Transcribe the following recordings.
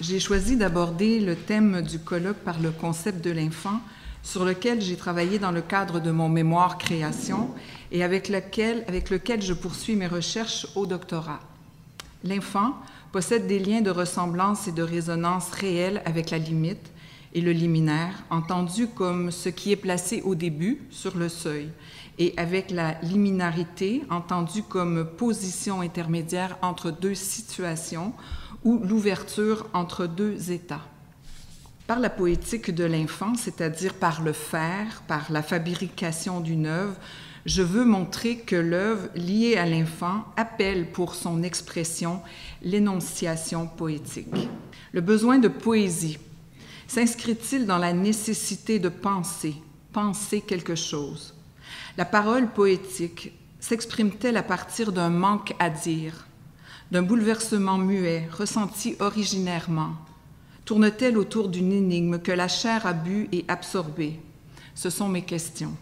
J'ai choisi d'aborder le thème du colloque par le concept de l'enfant, sur lequel j'ai travaillé dans le cadre de mon mémoire création et avec lequel je poursuis mes recherches au doctorat. L'enfant possède des liens de ressemblance et de résonance réels avec la limite et le liminaire, entendu comme ce qui est placé au début, sur le seuil, et avec la liminarité, entendue comme position intermédiaire entre deux situations ou l'ouverture entre deux états. Par la poétique de l'enfant, c'est-à-dire par le faire, par la fabrication d'une œuvre, je veux montrer que l'œuvre liée à l'enfant appelle pour son expression l'énonciation poétique. Le besoin de poésie s'inscrit-il dans la nécessité de penser quelque chose? La parole poétique s'exprime-t-elle à partir d'un manque à dire, d'un bouleversement muet, ressenti originairement? Tourne-t-elle autour d'une énigme que la chair a bu et absorbée? Ce sont mes questions.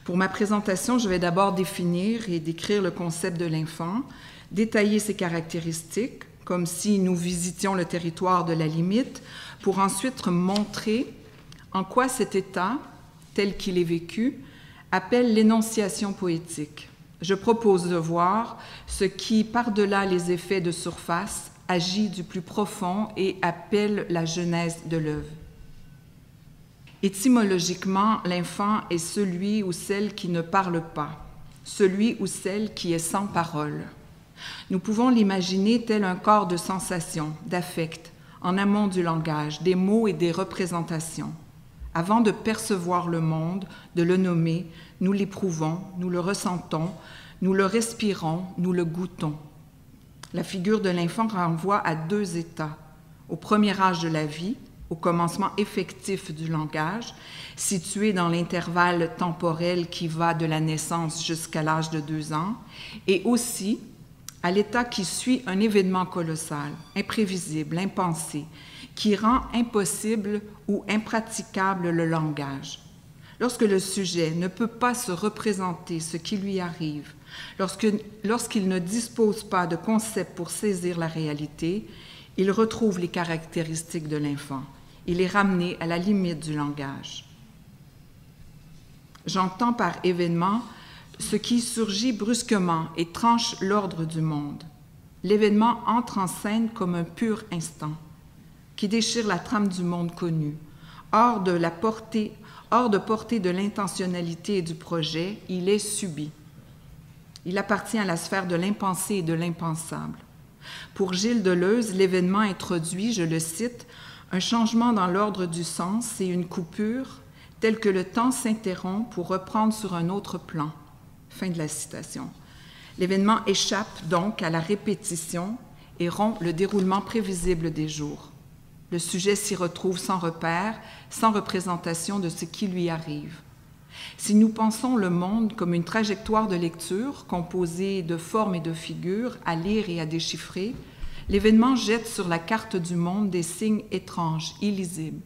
Pour ma présentation, je vais d'abord définir et décrire le concept de l'enfant, détailler ses caractéristiques, comme si nous visitions le territoire de la limite, pour ensuite montrer en quoi cet état, tel qu'il est vécu, appelle l'énonciation poétique. Je propose de voir ce qui, par-delà les effets de surface, agit du plus profond et appelle la genèse de l'œuvre. Étymologiquement, l'enfant est celui ou celle qui ne parle pas, celui ou celle qui est sans parole. Nous pouvons l'imaginer tel un corps de sensations, d'affects, en amont du langage, des mots et des représentations. Avant de percevoir le monde, de le nommer, nous l'éprouvons, nous le ressentons, nous le respirons, nous le goûtons. La figure de l'enfant renvoie à deux états. Au premier âge de la vie, au commencement effectif du langage, situé dans l'intervalle temporel qui va de la naissance jusqu'à l'âge de 2 ans, et aussi à l'état qui suit un événement colossal, imprévisible, impensé, qui rend impossible ou impraticable le langage. Lorsque le sujet ne peut pas se représenter ce qui lui arrive, lorsqu'il ne dispose pas de concept pour saisir la réalité, il retrouve les caractéristiques de l'enfant. Il est ramené à la limite du langage. J'entends par événement ce qui surgit brusquement et tranche l'ordre du monde. L'événement entre en scène comme un pur instant, qui déchire la trame du monde connu. Hors de portée de l'intentionnalité et du projet, il est subi. Il appartient à la sphère de l'impensé et de l'impensable. Pour Gilles Deleuze, l'événement introduit, je le cite, un changement dans l'ordre du sens et une coupure telle que le temps s'interrompt pour reprendre sur un autre plan. Fin de la citation. L'événement échappe donc à la répétition et rompt le déroulement prévisible des jours. Le sujet s'y retrouve sans repère, sans représentation de ce qui lui arrive. Si nous pensons le monde comme une trajectoire de lecture composée de formes et de figures à lire et à déchiffrer, l'événement jette sur la carte du monde des signes étranges, illisibles.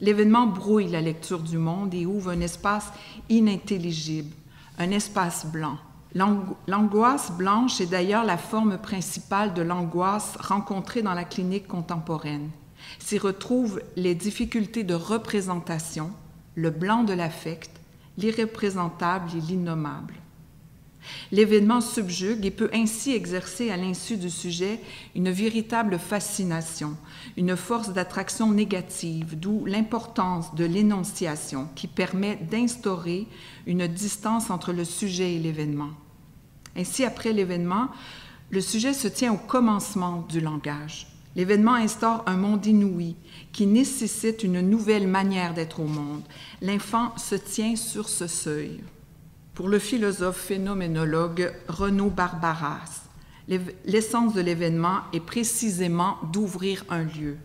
L'événement brouille la lecture du monde et ouvre un espace inintelligible, un espace blanc. L'angoisse blanche est d'ailleurs la forme principale de l'angoisse rencontrée dans la clinique contemporaine. S'y retrouvent les difficultés de représentation, le blanc de l'affect, l'irreprésentable et l'innommable. L'événement subjugue et peut ainsi exercer à l'insu du sujet une véritable fascination, une force d'attraction négative, d'où l'importance de l'énonciation qui permet d'instaurer une distance entre le sujet et l'événement. Ainsi, après l'événement, le sujet se tient au commencement du langage. L'événement instaure un monde inouï qui nécessite une nouvelle manière d'être au monde. L'enfant se tient sur ce seuil. Pour le philosophe phénoménologue Renaud Barbaras, l'essence de l'événement est précisément d'ouvrir un lieu.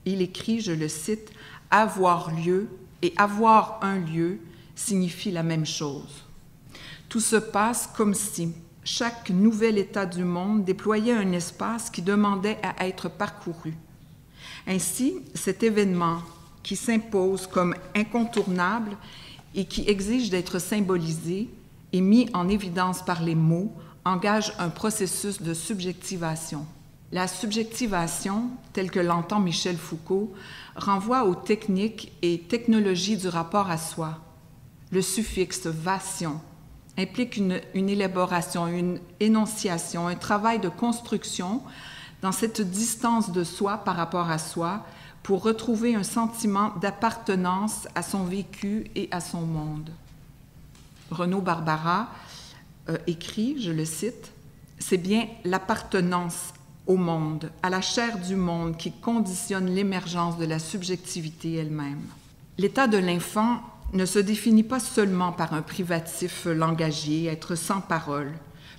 Il écrit, je le cite, « Avoir lieu et avoir un lieu signifie la même chose. » Tout se passe comme si chaque nouvel état du monde déployait un espace qui demandait à être parcouru. Ainsi, cet événement qui s'impose comme incontournable et qui exige d'être symbolisé et mis en évidence par les mots engage un processus de subjectivation. La subjectivation, telle que l'entend Michel Foucault, renvoie aux techniques et technologies du rapport à soi. Le suffixe « vation » implique une élaboration, une énonciation, un travail de construction dans cette distance de soi par rapport à soi pour retrouver un sentiment d'appartenance à son vécu et à son monde. Renaud Barbara écrit, je le cite, « C'est bien l'appartenance au monde, à la chair du monde qui conditionne l'émergence de la subjectivité elle-même. » L'état de l'enfant ne se définit pas seulement par un privatif langagier, être sans parole,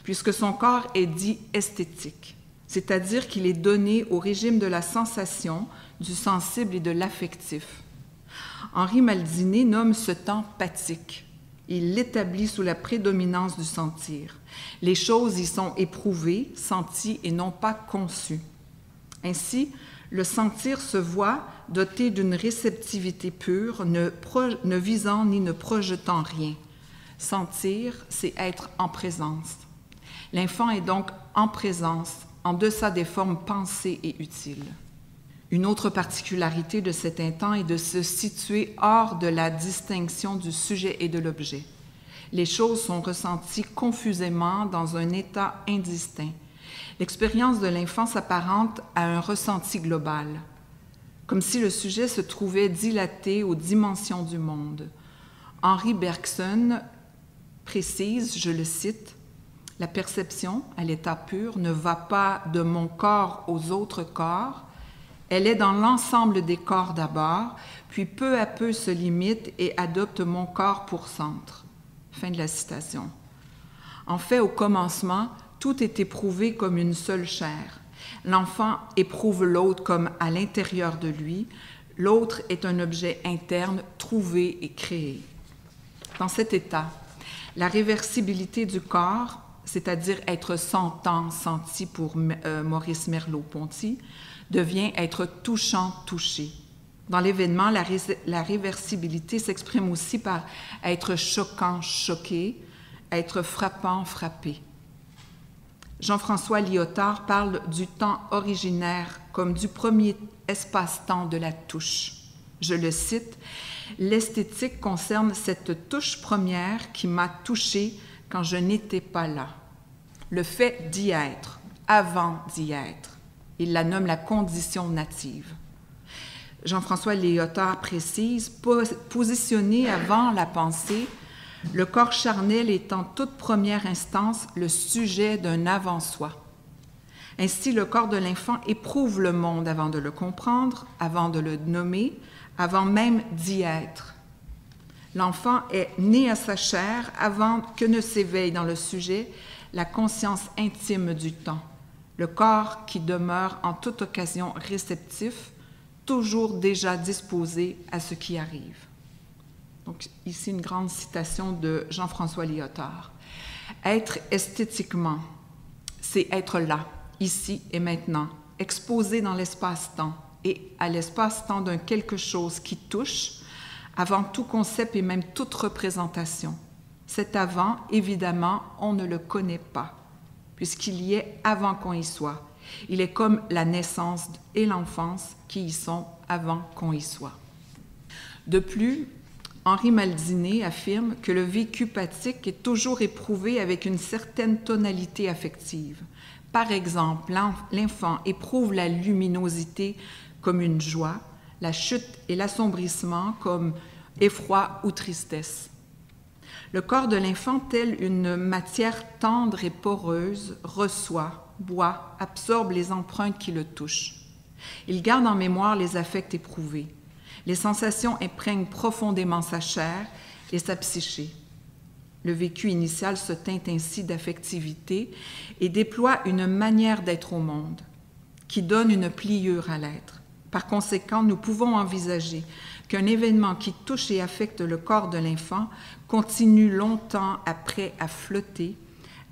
puisque son corps est dit esthétique, c'est-à-dire qu'il est donné au régime de la sensation, du sensible et de l'affectif. Henri Maldiné nomme ce temps pathique. Il l'établit sous la prédominance du sentir. Les choses y sont éprouvées, senties et non pas conçues. Ainsi, le sentir se voit doté d'une réceptivité pure, ne visant ni ne projetant rien. Sentir, c'est être en présence. L'enfant est donc en présence, en deçà des formes pensées et utiles. Une autre particularité de cet instant est de se situer hors de la distinction du sujet et de l'objet. Les choses sont ressenties confusément dans un état indistinct. L'expérience de l'enfant s'apparente à un ressenti global, comme si le sujet se trouvait dilaté aux dimensions du monde. Henri Bergson précise, je le cite, « La perception, à l'état pur, ne va pas de mon corps aux autres corps, elle est dans l'ensemble des corps d'abord, puis peu à peu se limite et adopte mon corps pour centre. » Fin de la citation. En fait, au commencement, tout est éprouvé comme une seule chair. L'enfant éprouve l'autre comme à l'intérieur de lui. L'autre est un objet interne, trouvé et créé. Dans cet état, la réversibilité du corps, c'est-à-dire être sentant, senti pour Maurice Merleau-Ponty, devient être touchant, touché. Dans l'événement, la réversibilité s'exprime aussi par être choquant, choqué, être frappant, frappé. Jean-François Lyotard parle du temps originaire comme du premier espace-temps de la touche. Je le cite, « L'esthétique concerne cette touche première qui m'a touché quand je n'étais pas là. Le fait d'y être, avant d'y être. » Il la nomme la condition native. Jean-François Lyotard précise, positionné avant la pensée, le corps charnel est en toute première instance le sujet d'un avant-soi. Ainsi, le corps de l'enfant éprouve le monde avant de le comprendre, avant de le nommer, avant même d'y être. L'enfant est né à sa chair avant que ne s'éveille dans le sujet la conscience intime du temps, le corps qui demeure en toute occasion réceptif, toujours déjà disposé à ce qui arrive. Donc, ici, une grande citation de Jean-François Lyotard. Être esthétiquement, c'est être là, ici et maintenant, exposé dans l'espace-temps et à l'espace-temps d'un quelque chose qui touche, avant tout concept et même toute représentation. Cet avant, évidemment, on ne le connaît pas, puisqu'il y est avant qu'on y soit. Il est comme la naissance et l'enfance qui y sont avant qu'on y soit. De plus, Henri Maldiné affirme que le vécu pathique est toujours éprouvé avec une certaine tonalité affective. Par exemple, l'enfant éprouve la luminosité comme une joie, la chute et l'assombrissement comme effroi ou tristesse. Le corps de l'enfant, tel une matière tendre et poreuse, reçoit, boit, absorbe les empreintes qui le touchent. Il garde en mémoire les affects éprouvés. Les sensations imprègnent profondément sa chair et sa psyché. Le vécu initial se teinte ainsi d'affectivité et déploie une manière d'être au monde qui donne une pliure à l'être. Par conséquent, nous pouvons envisager qu'un événement qui touche et affecte le corps de l'enfant continue longtemps après à flotter,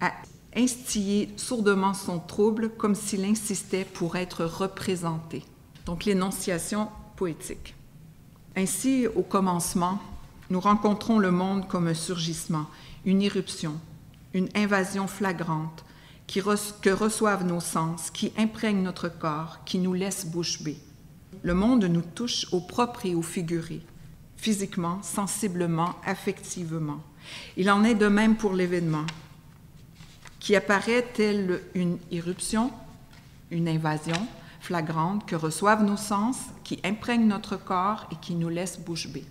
à instiller sourdement son trouble comme s'il insistait pour être représenté. Donc l'énonciation poétique. Ainsi, au commencement, nous rencontrons le monde comme un surgissement, une irruption, une invasion flagrante que reçoivent nos sens, qui imprègnent notre corps, qui nous laissent bouche bée. Le monde nous touche au propre et au figuré, physiquement, sensiblement, affectivement. Il en est de même pour l'événement, qui apparaît telle une irruption, une invasion flagrante que reçoivent nos sens, qui imprègne notre corps et qui nous laisse bouche bée.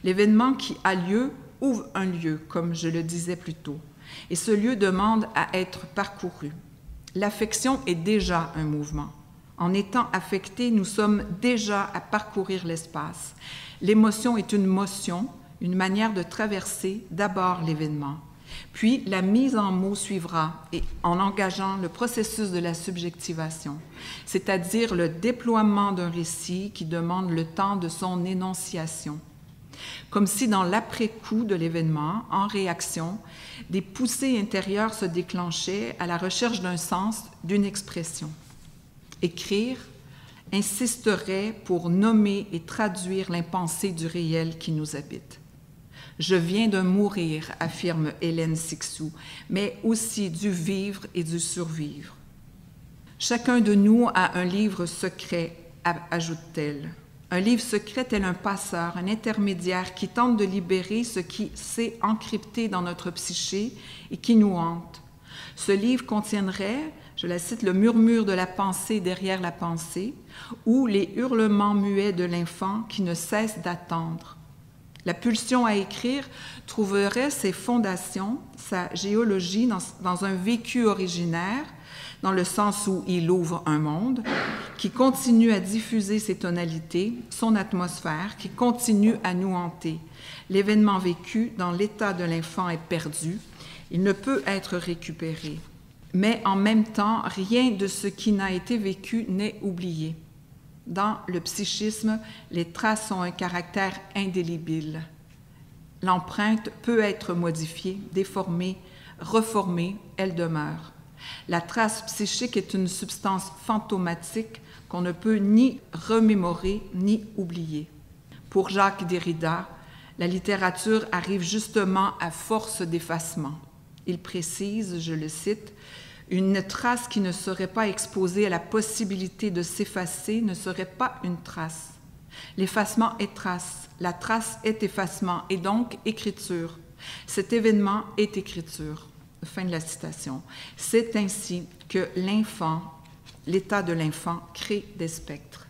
L'événement qui a lieu ouvre un lieu, comme je le disais plus tôt, et ce lieu demande à être parcouru. L'affection est déjà un mouvement. En étant affectés, nous sommes déjà à parcourir l'espace. L'émotion est une motion, une manière de traverser d'abord l'événement. Puis la mise en mots suivra et en engageant le processus de la subjectivation, c'est-à-dire le déploiement d'un récit qui demande le temps de son énonciation. Comme si dans l'après-coup de l'événement, en réaction, des poussées intérieures se déclenchaient à la recherche d'un sens, d'une expression. Écrire insisterait pour nommer et traduire l'impensé du réel qui nous habite. Je viens de mourir, affirme Hélène Cixous, mais aussi du vivre et du survivre. Chacun de nous a un livre secret, ajoute-t-elle. Un livre secret tel un passeur, un intermédiaire qui tente de libérer ce qui s'est encrypté dans notre psyché et qui nous hante. Ce livre contiendrait, je la cite, le murmure de la pensée derrière la pensée ou les hurlements muets de l'enfant qui ne cesse d'attendre. La pulsion à écrire trouverait ses fondations, sa géologie dans un vécu originaire, dans le sens où il ouvre un monde, qui continue à diffuser ses tonalités, son atmosphère, qui continue à nous hanter. L'événement vécu dans l'état de l'enfant est perdu, il ne peut être récupéré. Mais en même temps, rien de ce qui n'a été vécu n'est oublié. Dans le psychisme, les traces ont un caractère indélébile. L'empreinte peut être modifiée, déformée, reformée, elle demeure. La trace psychique est une substance fantomatique qu'on ne peut ni remémorer ni oublier. Pour Jacques Derrida, la littérature arrive justement à force d'effacement. Il précise, je le cite, « Une trace qui ne serait pas exposée à la possibilité de s'effacer ne serait pas une trace. L'effacement est trace, la trace est effacement et donc écriture. Cet événement est écriture. » Fin de la citation. C'est ainsi que l'enfant, l'état de l'enfant, crée des spectres.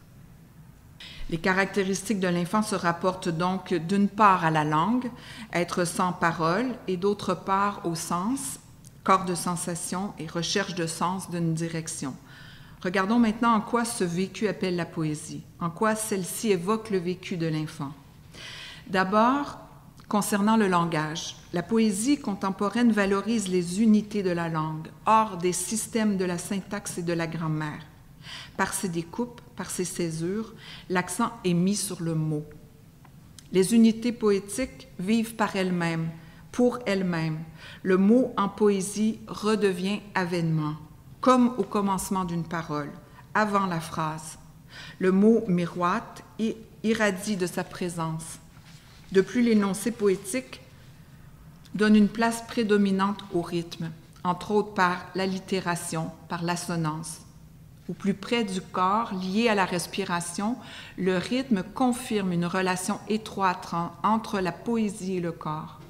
Les caractéristiques de l'enfant se rapportent donc d'une part à la langue, être sans parole, et d'autre part au sens, corps de sensation et recherche de sens d'une direction. Regardons maintenant en quoi ce vécu appelle la poésie, en quoi celle-ci évoque le vécu de l'enfant. D'abord, concernant le langage, la poésie contemporaine valorise les unités de la langue, hors des systèmes de la syntaxe et de la grammaire. Par ses découpes, par ses césures, l'accent est mis sur le mot. Les unités poétiques vivent par elles-mêmes, pour elles-mêmes. Le mot en poésie redevient avènement, comme au commencement d'une parole, avant la phrase. Le mot miroite et irradie de sa présence. De plus, l'énoncé poétique donne une place prédominante au rythme, entre autres par l'allitération, par l'assonance. Au plus près du corps, lié à la respiration, le rythme confirme une relation étroite entre la poésie et le corps.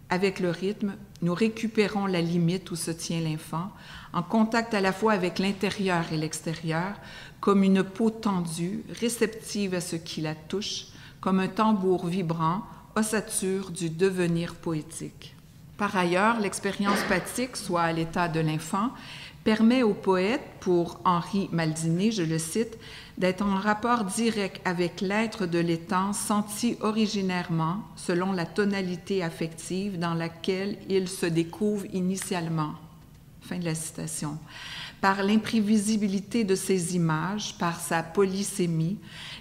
Avec le rythme, nous récupérons la limite où se tient l'enfant, en contact à la fois avec l'intérieur et l'extérieur, comme une peau tendue, réceptive à ce qui la touche, comme un tambour vibrant, ossature du devenir poétique. Par ailleurs, l'expérience pathique, soit à l'état de l'enfant, permet au poète, pour Henri Maldini, je le cite, d'être en rapport direct avec l'être de l'étang senti originairement selon la tonalité affective dans laquelle il se découvre initialement. Fin de la citation. Par l'imprévisibilité de ces images, par sa polysémie,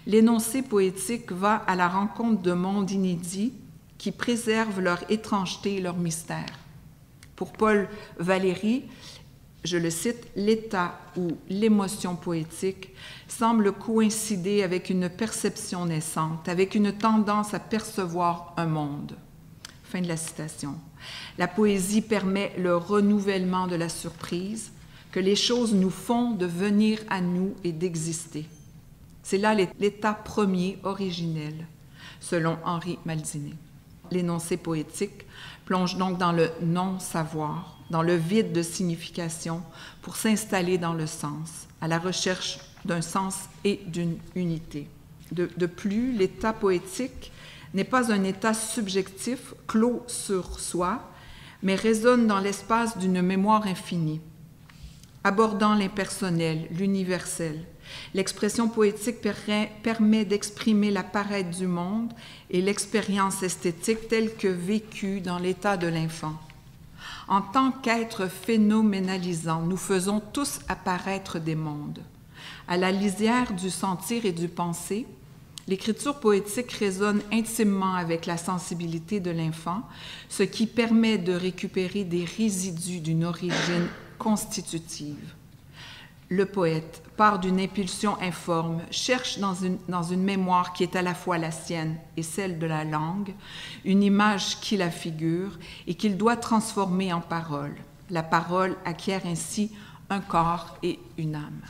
l'énoncé poétique va à la rencontre de mondes inédits qui préservent leur étrangeté et leur mystère. Pour Paul Valéry, je le cite, l'état ou l'émotion poétique semble coïncider avec une perception naissante, avec une tendance à percevoir un monde. Fin de la citation. La poésie permet le renouvellement de la surprise, que les choses nous font de venir à nous et d'exister. C'est là l'état premier, originel, selon Henri Malziné. L'énoncé poétique plonge donc dans le non-savoir, dans le vide de signification, pour s'installer dans le sens, à la recherche d'un sens et d'une unité. De plus, l'état poétique n'est pas un état subjectif, clos sur soi, mais résonne dans l'espace d'une mémoire infinie. Abordant l'impersonnel, l'universel, l'expression poétique permet d'exprimer la paraître du monde et l'expérience esthétique telle que vécue dans l'état de l'enfant. En tant qu'être phénoménalisant, nous faisons tous apparaître des mondes. À la lisière du sentir et du penser, l'écriture poétique résonne intimement avec la sensibilité de l'enfant, ce qui permet de récupérer des résidus d'une origine constitutive. Le poète part d'une impulsion informe, cherche dans une mémoire qui est à la fois la sienne et celle de la langue, une image qui la figure et qu'il doit transformer en parole. La parole acquiert ainsi un corps et une âme.